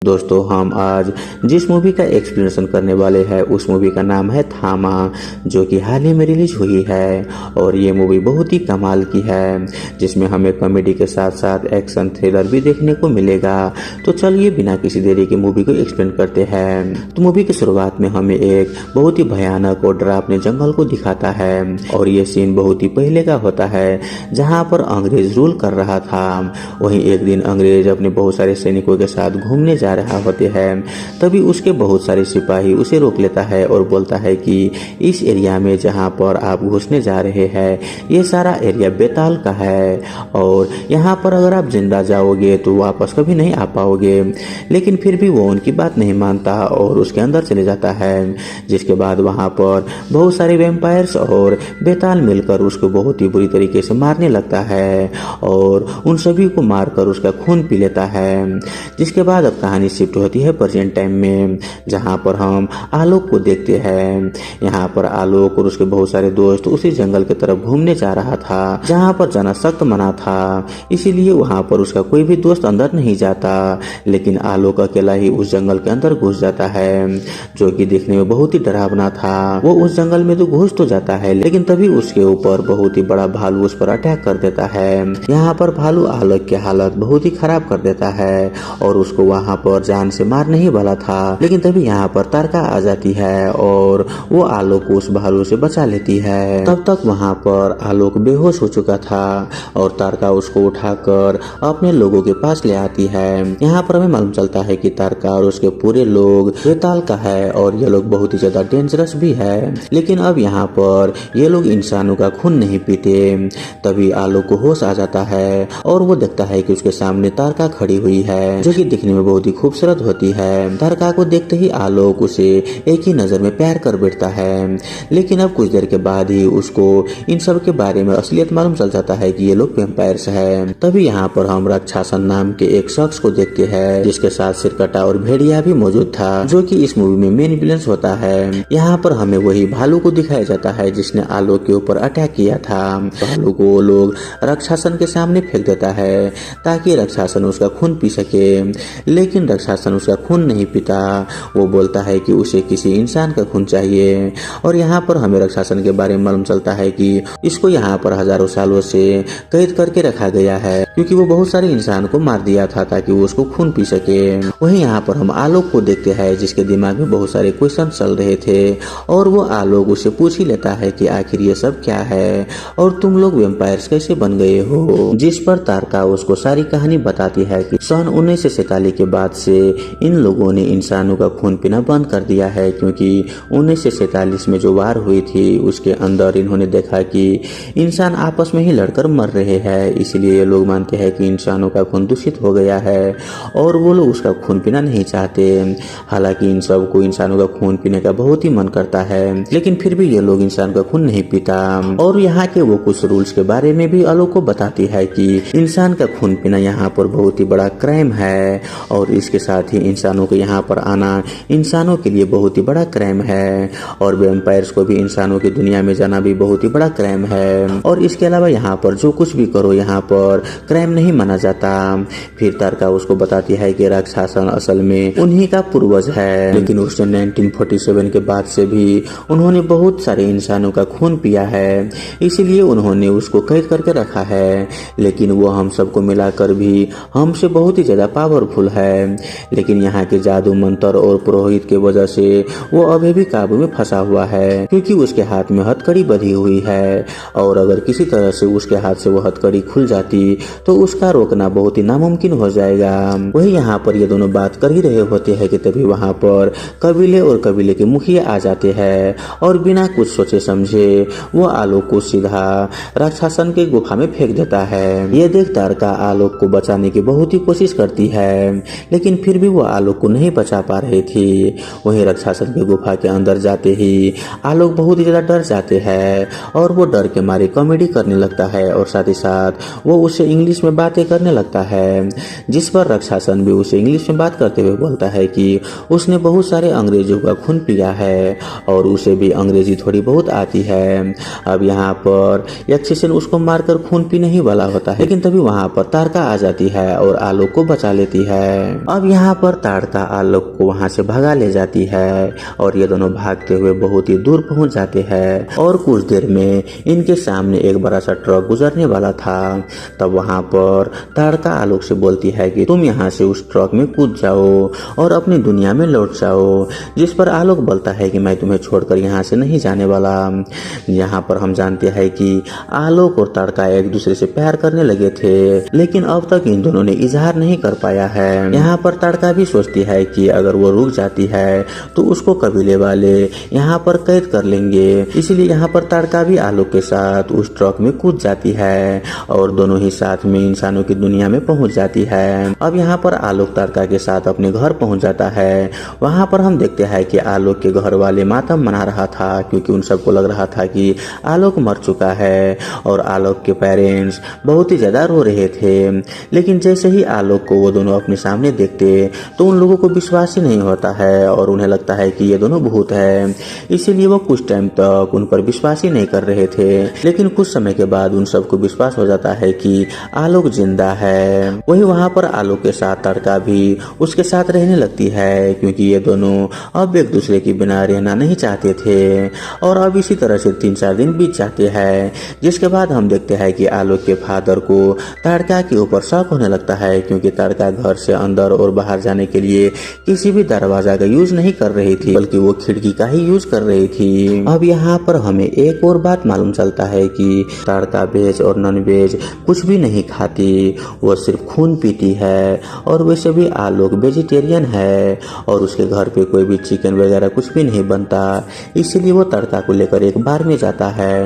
दोस्तों हम आज जिस मूवी का एक्सप्लेनेशन करने वाले हैं उस मूवी का नाम है थामा, जो कि हाल ही में रिलीज हुई है। और ये मूवी बहुत ही कमाल की है, जिसमें हमें कॉमेडी के साथ साथ एक्शन थ्रिलर भी देखने को मिलेगा। तो चलिए बिना किसी देरी के मूवी को एक्सप्लेन करते हैं। तो मूवी की शुरुआत में हमें एक बहुत ही भयानक और डरावने जंगल को दिखाता है और ये सीन बहुत ही पहले का होता है, जहाँ पर अंग्रेज रूल कर रहा था। वहीं एक दिन अंग्रेज अपने बहुत सारे सैनिकों के साथ घूमने जा रहा होते हैं। तभी उसके बहुत सारे सिपाही उसे रोक लेता है और बोलता है कि इस एरिया में जहां पर आप घुसने जा रहे हैं ये सारा एरिया बेताल का है और यहां पर अगर आप जिंदा जाओगे तो वापस कभी नहीं आ पाओगे। लेकिन फिर भी वो उनकी बात नहीं मानता और उसके अंदर चले जाता है। जिसके बाद वहां पर बहुत सारे वैम्पायर्स और बेताल मिलकर उसको बहुत ही बुरी तरीके से मारने लगता है और उन सभी को मारकर उसका खून पी लेता है। जिसके बाद अब कहानी शिफ्ट होती है प्रेजेंट टाइम में, जहां पर हम आलोक को देखते हैं। यहाँ पर आलोक और उसके बहुत सारे दोस्त उसी जंगल की तरफ घूमने जा रहा था, जहाँ पर जाना सख्त मना था, इसीलिए वहाँ पर उसका कोई भी दोस्त अंदर नहीं जाता। लेकिन आलोक अकेला ही उस जंगल के अंदर घुस जाता है, जो कि देखने में बहुत ही डरावना था। वो उस जंगल में तो घुस तो जाता है, लेकिन तभी उसके ऊपर बहुत ही बड़ा भालू उस पर अटैक कर देता है। यहाँ पर भालू आलोक की हालत बहुत ही खराब कर देता है और उसको वहाँ पर जान से मार नहीं वाला था। लेकिन तभी यहाँ पर तारका आ जाती है और वो आलोक को उस भालू से बचा लेती है। तब तक वहाँ पर आलोक बेहोश हो चुका था और तारका उसको उठाकर अपने लोगों के पास ले आती है। यहाँ पर हमें मालूम चलता है कि तारका और उसके पूरे लोग बेताल का है और ये लोग बहुत ही ज्यादा डेंजरस भी है। लेकिन अब यहाँ पर ये लोग इंसानों का खून नहीं पीते। तभी आलोक को होश आ जाता है और वो देखता है कि उसके सामने तारका खड़ी हुई है, जो कि दिखने में बहुत ही खूबसूरत होती है। तारका को देखते ही आलोक उसे एक ही नजर में प्यार कर बैठता है। लेकिन अब कुछ देर के बाद ही उसको इन सब के बारे में असलियत मालूम चल जाता है कि ये लोग वैम्पायर्स हैं। तभी यहाँ पर हम राक्षसन नाम के एक शख्स को देखते हैं, जिसके साथ सिरकटा और भेड़िया भी मौजूद था, जो कि इस मूवी में मेन विलेन होता है। यहाँ पर हमें वही भालू को दिखाया जाता है जिसने आलोक के ऊपर अटैक किया था। भालू को वो लोग राक्षसन के सामने फेंक देता है ताकि राक्षसन उसका खून पी सके। लेकिन राक्षसन उसका खून नहीं पीता। वो बोलता है कि उसे किसी इंसान का खून चाहिए। और यहाँ पर हमें राक्षसन के बारे में मालूम चलता है कि इसको यहाँ पर हजारों सालों से कैद करके रखा गया है, क्योंकि वो बहुत सारे इंसान को मार दिया था ताकि वो उसको खून पी सके। वहीं यहाँ पर हम आलोक को देखते हैं, जिसके दिमाग में बहुत सारे क्वेश्चन चल रहे थे और वो आलोक उसे पूछ ही लेता है कि आखिर ये सब क्या है और तुम लोग वैम्पायर्स कैसे बन गए हो। जिस पर तारका उसको सारी कहानी बताती है कि सन 1947 के बाद से इन लोगों ने इंसानों का खून पीना बंद कर दिया है, क्योंकि 1947 में जो वार हुई थी उसके अंदर इन्होंने देखा कि इंसान आपस में ही लड़कर मर रहे हैं। इसलिए ये लोग मानते हैं कि इंसानों का खून दूषित हो गया है और वो लोग उसका खून पीना नहीं चाहते। हालांकि इन सब को इंसानों का खून पीने का बहुत ही मन करता है, लेकिन फिर भी ये लोग इंसान का खून नहीं पीता। और यहाँ के वो कुछ रूल्स के बारे में भी आलोक को बताती है कि इंसान का खून पीना यहाँ पर बहुत ही बड़ा क्राइम है और इसके साथ ही इंसानों को यहाँ पर आना इंसानों के लिए बहुत ही बड़ा क्राइम है और वैम्पायर्स को भी इंसानों की दुनिया में जाना भी बहुत ही बड़ा क्राइम है। और इसके अलावा यहाँ पर जो कुछ भी करो यहाँ पर क्राइम नहीं माना जाता। फिर तारका उसको बताती है कि राक्षसन असल में उन्हीं का पूर्वज है, लेकिन उसने 1947 के बाद से भी उन्होंने बहुत सारे इंसानों का खून पिया है, इसीलिए उन्होंने उसको कैद करके रखा है। लेकिन वो हम सबको मिलाकर भी हमसे बहुत ही ज्यादा पावरफुल है। लेकिन यहाँ के जादू मंत्र और पुरोहित के वजह से वो अभी भी काबू में फंसा हुआ है, क्योंकि उसके हाथ में हथकड़ी बंधी हुई है और अगर किसी तरह से उसके हाथ से वो हथकड़ी खुल जाती तो उसका रोकना बहुत ही नामुमकिन हो जाएगा। वही यहाँ पर ये दोनों बात कर ही रहे होते हैं कि तभी वहाँ पर कबीले और कबीले के मुखिया आ जाते हैं और बिना कुछ सोचे समझे वो आलोक को सीधा राक्षसन के गुफा में फेंक देता है। ये देख तारका आलोक को बचाने की बहुत ही कोशिश करती है, लेकिन फिर भी वो आलोक को नहीं बचा पा रही थी। वहीं राक्षसन की गुफा के अंदर जाते ही आलोक बहुत ही ज्यादा डर जाते हैं और वो डर के मारे कॉमेडी करने लगता है और साथ ही साथ वो उसे इंग्लिश इंग्लिश में बातें करने लगता है, जिस पर रक्षासन भी उसे इंग्लिश में बात करते हुए बोलता है कि उसने बहुत सारे अंग्रेजों का खून पिया है और उसे भी अंग्रेजी थोड़ी बहुत आती है। अब यहाँ पर यक्षसेन उसको मारकर खून पीने ही वाला होता है, लेकिन तभी वहाँ पर ताड़का आ जाती है और आलोक को बचा लेती है। अब यहाँ पर ताड़का आलोक को वहाँ से भगा ले जाती है और ये दोनों भागते हुए बहुत ही दूर पहुँच जाते हैं और कुछ देर में इनके सामने एक बड़ा सा ट्रक गुजरने वाला था। तब वहाँ पर ताड़का आलोक से बोलती है कि तुम यहाँ से उस ट्रक में कूद जाओ और अपनी दुनिया में लौट जाओ, जिस पर आलोक बोलता है कि मैं तुम्हें छोड़कर यहाँ से नहीं जाने वाला। यहाँ पर हम जानते हैं कि आलोक और ताड़का एक दूसरे से प्यार करने लगे थे, लेकिन अब तक इन दोनों ने इजहार नहीं कर पाया है। यहाँ पर ताड़का भी सोचती है कि अगर वो रुक जाती है तो उसको कबीले वाले यहाँ पर कैद कर लेंगे, इसलिए यहाँ पर ताड़का भी आलोक के साथ उस ट्रक में कूद जाती है और दोनों ही साथ में इंसानों की दुनिया में पहुंच जाती है। अब यहाँ पर आलोक ताड़का के साथ अपने घर पहुंच जाता है। वहाँ पर हम देखते हैं कि आलोक के घर वाले मातम मना रहा था, क्योंकि उन सबको लग रहा था कि आलोक मर चुका है और आलोक के पेरेंट्स बहुत ही ज्यादा रो रहे थे। लेकिन जैसे ही आलोक को वो दोनों अपने सामने देखते तो उन लोगों को विश्वास ही नहीं होता है और उन्हें लगता है कि ये दोनों भूत है, इसीलिए वो कुछ टाइम तक उन पर विश्वास ही नहीं कर रहे थे। लेकिन कुछ समय के बाद उन सबको विश्वास हो जाता है कि आलोक जिंदा है। वही वहाँ पर आलोक के साथ ताड़का भी उसके साथ रहने लगती है, क्योंकि ये दोनों अब एक दूसरे के बिना रहना नहीं चाहते थे। और अब इसी तरह से 3-4 दिन बीत जाते हैं, जिसके बाद हम देखते हैं कि आलोक के फादर को ताड़का के ऊपर शक होने लगता है, क्योंकि ताड़का घर से अंदर और बाहर जाने के लिए किसी भी दरवाजा का यूज नहीं कर रही थी, बल्कि वो खिड़की का ही यूज कर रही थी। अब यहाँ पर हमें एक और बात मालूम चलता है कि ताड़का वेज और नॉन वेज कुछ भी नहीं खाती, वो सिर्फ खून पीती है। और वैसे भी आलोक वेजिटेरियन है और उसके घर पे कोई भी चिकन वगैरह कुछ भी नहीं बनता, इसीलिए वो ताड़का को लेकर एक बार में जाता है।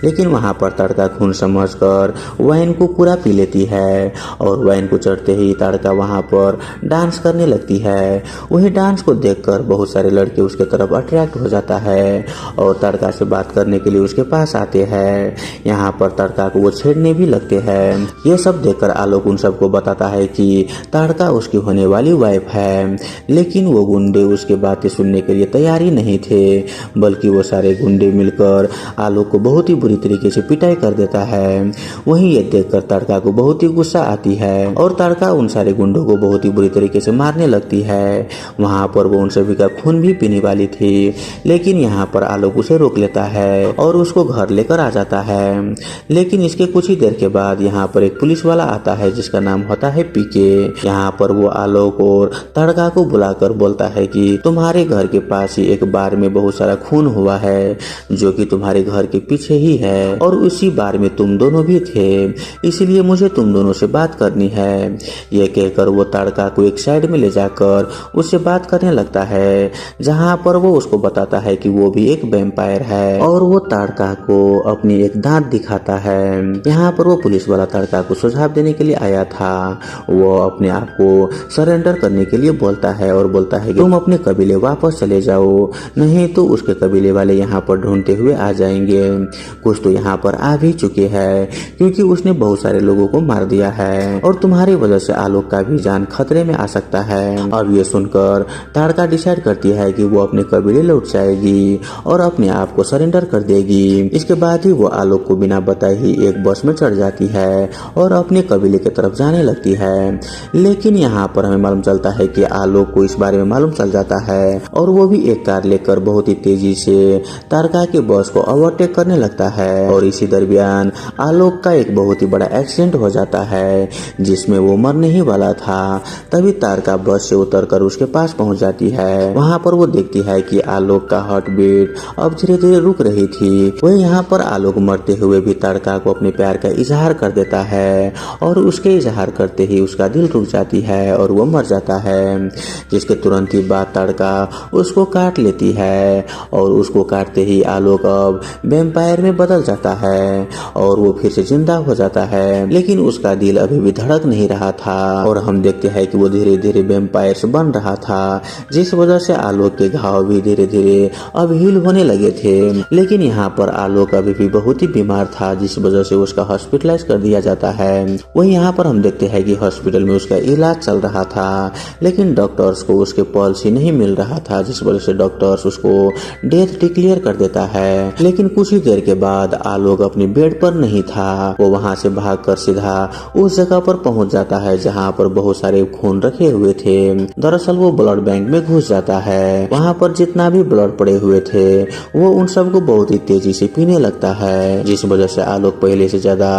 लेकिन वहाँ पर ताड़का खून समझकर वाइन को पूरा पी लेती है और वाइन को चढ़ते ही ताड़का वहाँ पर डांस करने लगती है। वही डांस को देखकर बहुत सारे लड़के उसके तरफ अट्रैक्ट हो जाता है और ताड़का से बात करने के लिए उसके पास आते हैं। यहाँ पर ताड़का को वो छेड़ने भी लगते हैं। ये सब देखकर आलोक उन सबको बताता है कि ताड़का उसकी होने वाली वाइफ है, लेकिन वो गुंडे उसकी बातें सुनने के लिए तैयार ही नहीं थे, बल्कि वो सारे गुंडे मिलकर आलोक को बहुत ही बुरी तरीके से पिटाई कर देता है। वहीं ये देखकर ताड़का को बहुत ही गुस्सा आती है और ताड़का उन सारे गुंडों को बहुत ही बुरी तरीके से मारने लगती है। वहाँ पर वो उन सभी का खून भी पीने वाली थी, लेकिन यहाँ पर आलोक उसे रोक लेता है और उसको घर लेकर आ जाता है। लेकिन इसके कुछ ही देर के बाद यहाँ पर एक पुलिस वाला आता है जिसका नाम होता है पीके। यहाँ पर वो आलोक और ताड़का को बुलाकर बोलता है कि तुम्हारे घर के पास ही एक बार में बहुत सारा खून हुआ है, जो कि तुम्हारे घर के पीछे ही है और उसी बार में तुम दोनों भी थे, इसीलिए मुझे तुम दोनों से बात करनी है। ये कहकर वो ताड़का को एक साइड में ले जाकर उससे बात करने लगता है, जहाँ पर वो उसको बताता है कि वो भी एक वैम्पायर है और वो ताड़का को अपनी एक दांत दिखाता है। यहाँ पर वो पुलिस वाला ताड़का को सुझाव देने के लिए आया था। वो अपने आप को सरेंडर करने के लिए बोलता है और बोलता है कि तुम अपने कबीले वापस चले जाओ, नहीं तो उसके कबीले वाले यहाँ पर ढूंढते हुए आ जाएंगे। कुछ तो यहाँ पर आ भी चुके हैं, क्योंकि उसने बहुत सारे लोगों को मार दिया है और तुम्हारी वजह से आलोक का भी जान खतरे में आ सकता है। अब ये सुनकर ताड़का डिसाइड करती है कि वो अपने कबीले लौट जाएगी और अपने आप को सरेंडर कर देगी। इसके बाद ही वो आलोक को बिना बताए ही एक बस में चढ़ जाती है और अपने कबीले की तरफ जाने लगती है। लेकिन यहाँ पर हमें मालूम चलता है कि आलोक को इस बारे में मालूम चल जाता है और वो भी एक कार लेकर बहुत ही तेजी से ताड़का के बस को ओवरटेक करने लगता है। और इसी दरमियान आलोक का एक बहुत ही बड़ा एक्सीडेंट हो जाता है, जिसमें वो मरने ही वाला था। तभी ताड़का बस से उतरकर उसके पास पहुंच जाती है। वहाँ पर वो देखती है कि आलोक का हार्ट बीट अब धीरे धीरे रुक रही थी। वह यहाँ पर आलोक मरते हुए भी ताड़का को अपने प्यार का इजहार कर देता है और उसके इजहार करते ही उसका दिल रुक जाती है और वो मर जाता है। जिसके तुरंत ही बाद ताड़का उसको काट लेती है और उसको काटते ही आलोक अब वैम्पायर में बदल जाता है और वो फिर से जिंदा हो जाता है, लेकिन उसका दिल अभी भी धड़क नहीं रहा था और हम देखते हैं कि वो धीरे धीरे वैम्पायर से बन रहा था, जिस वजह से आलोक के घाव भी धीरे धीरे अब हील होने लगे थे। लेकिन यहाँ पर आलोक अभी भी बहुत ही बीमार था, जिस वजह से उसका हॉस्पिटलाइज कर दिया जाता जाता है। वहीं यहाँ पर हम देखते हैं कि हॉस्पिटल में उसका इलाज चल रहा था, लेकिन डॉक्टर्स को उसके पॉलिसी नहीं मिल रहा था, जिस वजह से डॉक्टर्स उसको डेथ डिक्लेयर कर देता है। लेकिन कुछ ही देर के बाद आलोक अपने बेड पर नहीं था। वो वहाँ से भागकर सीधा उस जगह पर पहुंच जाता है जहाँ पर बहुत सारे खून रखे हुए थे। दरअसल वो ब्लड बैंक में घुस जाता है। वहाँ पर जितना भी ब्लड पड़े हुए थे वो उन सबको बहुत ही तेजी से पीने लगता है, जिस वजह से आलोक पहले से ज्यादा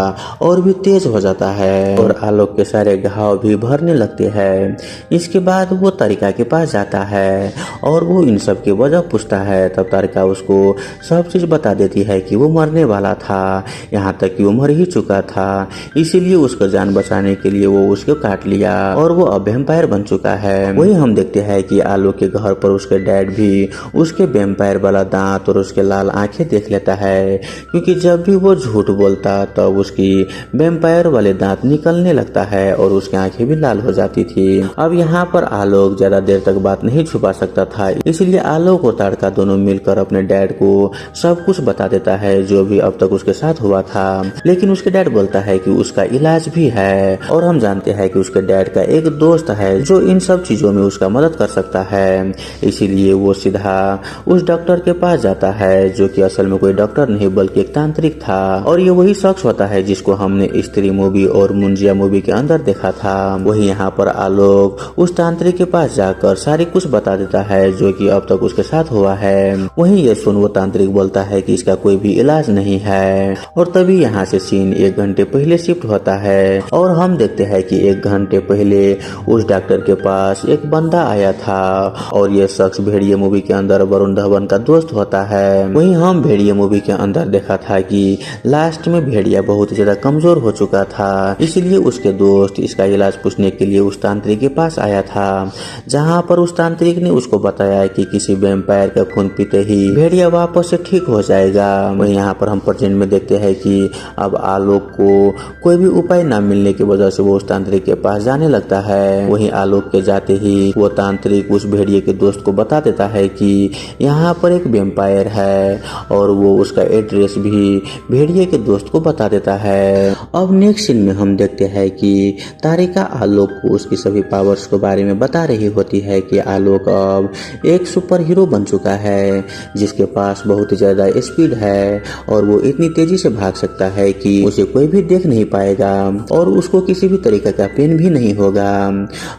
और भी तेज हो जाता है और आलोक के सारे घाव भी भरने लगते हैं। इसके बाद वो तारिका के पास जाता है और वो इन सब की वजह पूछता है। तब तारिका उसको सब चीज बता देती है कि वो मरने वाला था, यहाँ तक कि वो मर ही चुका था, इसीलिए उसका जान बचाने के लिए वो उसको काट लिया और वो अब वैम्पायर बन चुका है। वही हम देखते हैं कि आलोक के घर पर उसके डैड भी उसके वैम्पायर वाला दांत और उसके लाल आंखें देख लेता है, क्योंकि जब भी वो झूठ बोलता तब उसकी वैम्पायर वाले दांत निकलने लगता है और उसकी आंखें भी लाल हो जाती थी। अब यहाँ पर आलोक ज्यादा देर तक बात नहीं छुपा सकता था, इसलिए आलोक और ताड़का दोनों मिलकर अपने डैड को सब कुछ बता देता है जो भी अब तक उसके साथ हुआ था। लेकिन उसके डैड बोलता है कि उसका इलाज भी है और हम जानते हैं कि उसके डैड का एक दोस्त है जो इन सब चीजों में उसका मदद कर सकता है। इसीलिए वो सीधा उस डॉक्टर के पास जाता है जो कि असल में कोई डॉक्टर नहीं बल्कि एक तांत्रिक था और ये वही शख्स होता है जिसको हमने स्त्री मूवी और मुंजिया मूवी के अंदर देखा था। वही यहाँ पर आलोक उस तांत्रिक के पास जाकर सारी कुछ बता देता है जो कि अब तक उसके साथ हुआ है। वहीं ये सुन वो तांत्रिक बोलता है कि इसका कोई भी इलाज नहीं है और तभी यहाँ से सीन 1 घंटे पहले शिफ्ट होता है और हम देखते हैं कि 1 घंटे पहले उस डॉक्टर के पास एक बंदा आया था और ये शख्स भेड़िया मूवी के अंदर वरुण धवन का दोस्त होता है। वहीं हम भेड़िया मूवी के अंदर देखा था कि लास्ट में भेड़िया बहुत ज्यादा कमजोर हो चुका था, इसलिए उसके दोस्त इसका इलाज पूछने के लिए उस तांत्रिक के पास आया था, जहाँ पर उस तांत्रिक ने उसको बताया कि किसी वैम्पायर का खून पीते ही भेड़िया वापस से ठीक हो जाएगा। वहीं यहाँ पर हम प्रेजेंट में देखते हैं कि अब आलोक को कोई भी उपाय न मिलने की वजह से वो उस तांत्रिक के पास जाने लगता है। वहीं आलोक के जाते ही वो तांत्रिक उस भेड़िए के दोस्त को बता देता है कि यहाँ पर एक वैम्पायर है और वो उसका एड्रेस भी भेड़िए के दोस्त को बता देता है। अब नेक्स्ट सीन में हम देखते हैं कि तारिका आलोक को उसकी सभी पावर्स के बारे में बता रही होती है कि आलोक अब एक सुपर हीरो बन चुका है जिसके पास बहुत ज्यादा स्पीड है और वो इतनी तेजी से भाग सकता है कि उसे कोई भी देख नहीं पाएगा और उसको किसी भी तरीके का पेन भी नहीं होगा,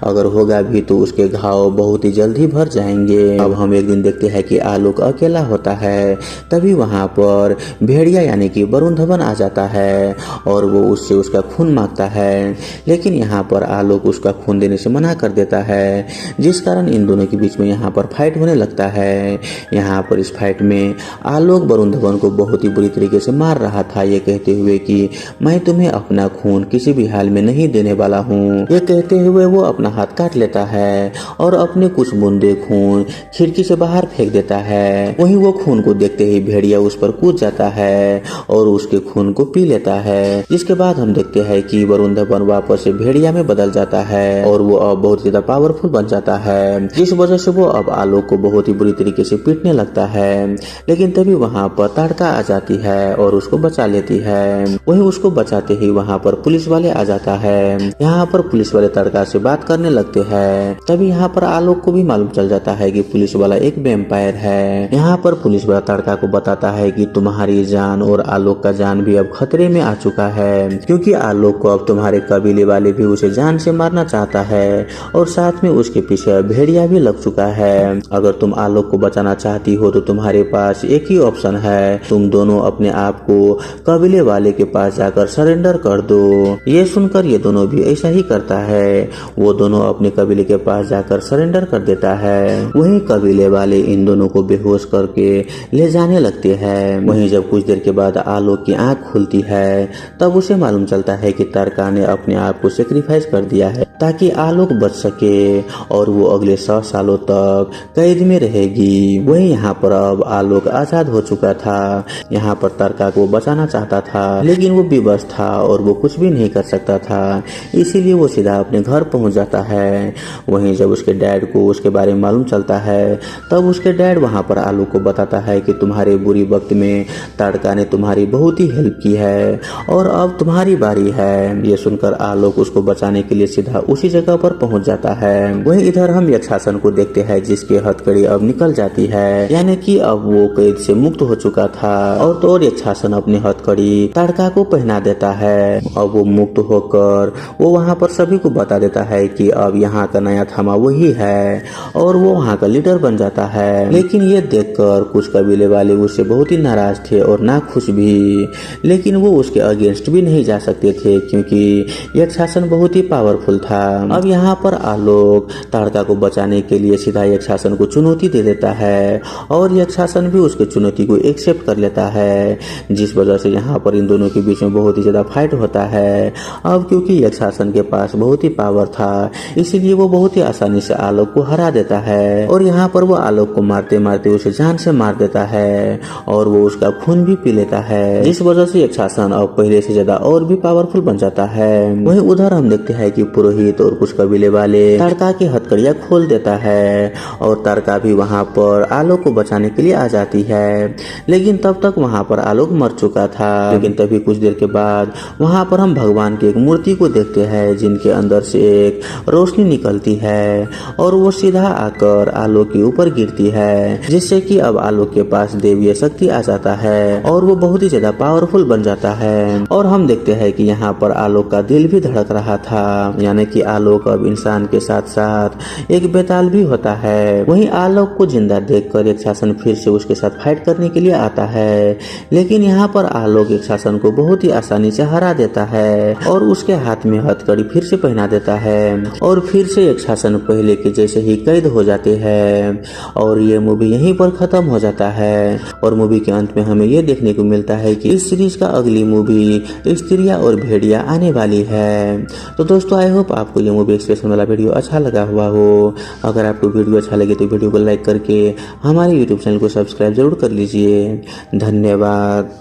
अगर होगा भी तो उसके घाव बहुत ही जल्द ही भर जाएंगे। अब हम एक दिन देखते हैं कि आलोक अकेला होता है, तभी वहाँ पर भेड़िया यानी कि वरुण धवन आ जाता है और वो उससे उसका खून मांगता है, लेकिन यहाँ पर आलोक उसका खून देने से मना कर देता है, जिस कारण इन दोनों के बीच में यहाँ पर फाइट होने लगता है। यहाँ पर इस फाइट में आलोक वरुण धवन को बहुत ही बुरी तरीके से मार रहा था, ये कहते हुए कि मैं तुम्हें अपना खून किसी भी हाल में नहीं देने वाला हूँ। ये कहते हुए वो अपना हाथ काट लेता है और अपने कुछ बूंदे खून खिड़की से बाहर फेंक देता है। वहीं वो खून को देखते ही भेड़िया उस पर कूद जाता है और उसके खून को पी लेता है, जिसके बाद हम देखते हैं कि वरुण धवन वापस से भेड़िया में बदल जाता है और वो अब बहुत ज्यादा पावरफुल बन जाता है, जिस वजह से वो अब आलोक को बहुत ही बुरी तरीके से पीटने लगता है। लेकिन तभी वहाँ पर ताड़का आ जाती है और उसको बचा लेती है। वहीं उसको बचाते ही वहाँ पर पुलिस वाले आ जाता है। यहाँ पर पुलिस वाले ताड़का से बात करने लगते हैं। तभी यहाँ पर आलोक को भी मालूम चल जाता है कि पुलिस वाला एक वैम्पायर है। यहाँ पर पुलिस वाला ताड़का को बताता है कि तुम्हारी जान और आलोक का जान भी अब खतरे में आ चुका है, क्योंकि आलोक को अब तुम्हारे कबीले वाले भी उसे जान से मारना चाहता है और साथ में उसके पीछे भेड़िया भी लग चुका है। अगर तुम आलोक को बचाना चाहती हो तो तुम्हारे पास एक ही ऑप्शन है, तुम दोनों अपने आप को कबीले वाले के पास जाकर सरेंडर कर दो। ये सुनकर ये दोनों भी ऐसा ही करता है, वो दोनों अपने कबीले के पास जाकर सरेंडर कर देता है। वहीं कबीले वाले इन दोनों को बेहोश करके ले जाने लगते हैं। वहीं जब कुछ देर के बाद आलोक की आंख खुलती है तब उसे मालूम चलता है कि ताड़का ने अपने आप को सेक्रीफाइस कर दिया है। ताकि आलोक बच सके और वो अगले 100 सालों तक कैद में रहेगी। वही यहाँ पर अब आलोक आजाद हो चुका था। यहाँ पर तारका को बचाना चाहता था लेकिन वो बेबस था और वो कुछ भी नहीं कर सकता था, इसीलिए वो सीधा अपने घर पहुंच जाता है। वहीं जब उसके डैड को उसके बारे में मालूम चलता है तब उसके डैड वहाँ पर आलोक को बताता है कि तुम्हारे बुरी वक्त में तारका ने तुम्हारी बहुत ही हेल्प की है और अब तुम्हारी बारी है। ये सुनकर आलोक उसको बचाने के लिए सीधा उसी जगह पर पहुंच जाता है। वहीं इधर हम यक्षासन को देखते हैं जिसकी हथकड़ी अब निकल जाती है, यानी कि अब वो कैद से मुक्त हो चुका था और तो और यक्षासन अपनी हथकड़ी तारका को पहना देता है। अब वो मुक्त होकर वो वहाँ पर सभी को बता देता है कि अब यहाँ का नया थामा वही है और वो वहाँ का लीडर बन जाता है। लेकिन ये देखकर कुछ कबीले वाले उससे बहुत ही नाराज थे और नाखुश भी, लेकिन वो उसके अगेंस्ट भी नहीं जा सकते थे क्योंकि यक्षासन बहुत ही पावरफुल था। अब यहाँ पर आलोक तारका को बचाने के लिए सीधा यक्षासन को चुनौती दे देता है और यक्षासन भी उसके चुनौती को एक्सेप्ट कर लेता है, जिस वजह से यहाँ पर इन दोनों के बीच में बहुत ही ज्यादा फाइट होता है। अब क्योंकि यक्षासन के पास बहुत ही पावर था इसीलिए वो बहुत ही आसानी से आलोक को हरा देता है और यहाँ पर वो आलोक को मारते मारते उसे जान से मार देता है और वो उसका खून भी पी लेता है, जिस वजह से यक्षासन अब पहले से ज्यादा और भी पावरफुल बन जाता है। वहीं उधर हम देखते हैं कि पुरोहित और कुछ कबीले वाले तारका की हथकड़ियां खोल देता है और तारका भी वहाँ पर आलोक को बचाने के लिए आ जाती है, लेकिन तब तक वहाँ पर आलोक मर चुका था। लेकिन तभी कुछ देर के बाद वहाँ पर हम भगवान की एक मूर्ति को देखते हैं जिनके अंदर से एक रोशनी निकलती है और वो सीधा आकर आलोक के ऊपर गिरती है, जिससे कि अब आलोक के पास देवीय शक्ति आ जाता है और वो बहुत ही ज्यादा पावरफुल बन जाता है। और हम देखते हैं कि यहाँ पर आलोक का दिल भी धड़क रहा था, यानी कि आलोक अब इंसान के साथ साथ एक बेताल भी होता है। वहीं आलोक को जिंदा देखकर यक्षासन फिर से उसके साथ फाइट करने के लिए आता है, लेकिन यहाँ पर आलोक यक्षासन को बहुत ही आसानी से हरा देता है और उसके हाथ में हथकड़ी फिर से पहना देता है और फिर से यक्षासन पहले के जैसे ही कैद हो जाते हैं। और ये मूवी यहीं पर खत्म हो जाता है और मूवी के अंत में हमें ये देखने को मिलता है कि इस सीरीज का अगली मूवी स्त्रियां और भेड़िया आने वाली है। तो दोस्तों आई होप आपको ये मूवी एक्सप्रेशन वाला वीडियो अच्छा लगा हुआ हो। अगर आपको वीडियो अच्छा लगे तो वीडियो को लाइक करके हमारे यूट्यूब चैनल को सब्सक्राइब जरूर कर लीजिए। धन्यवाद।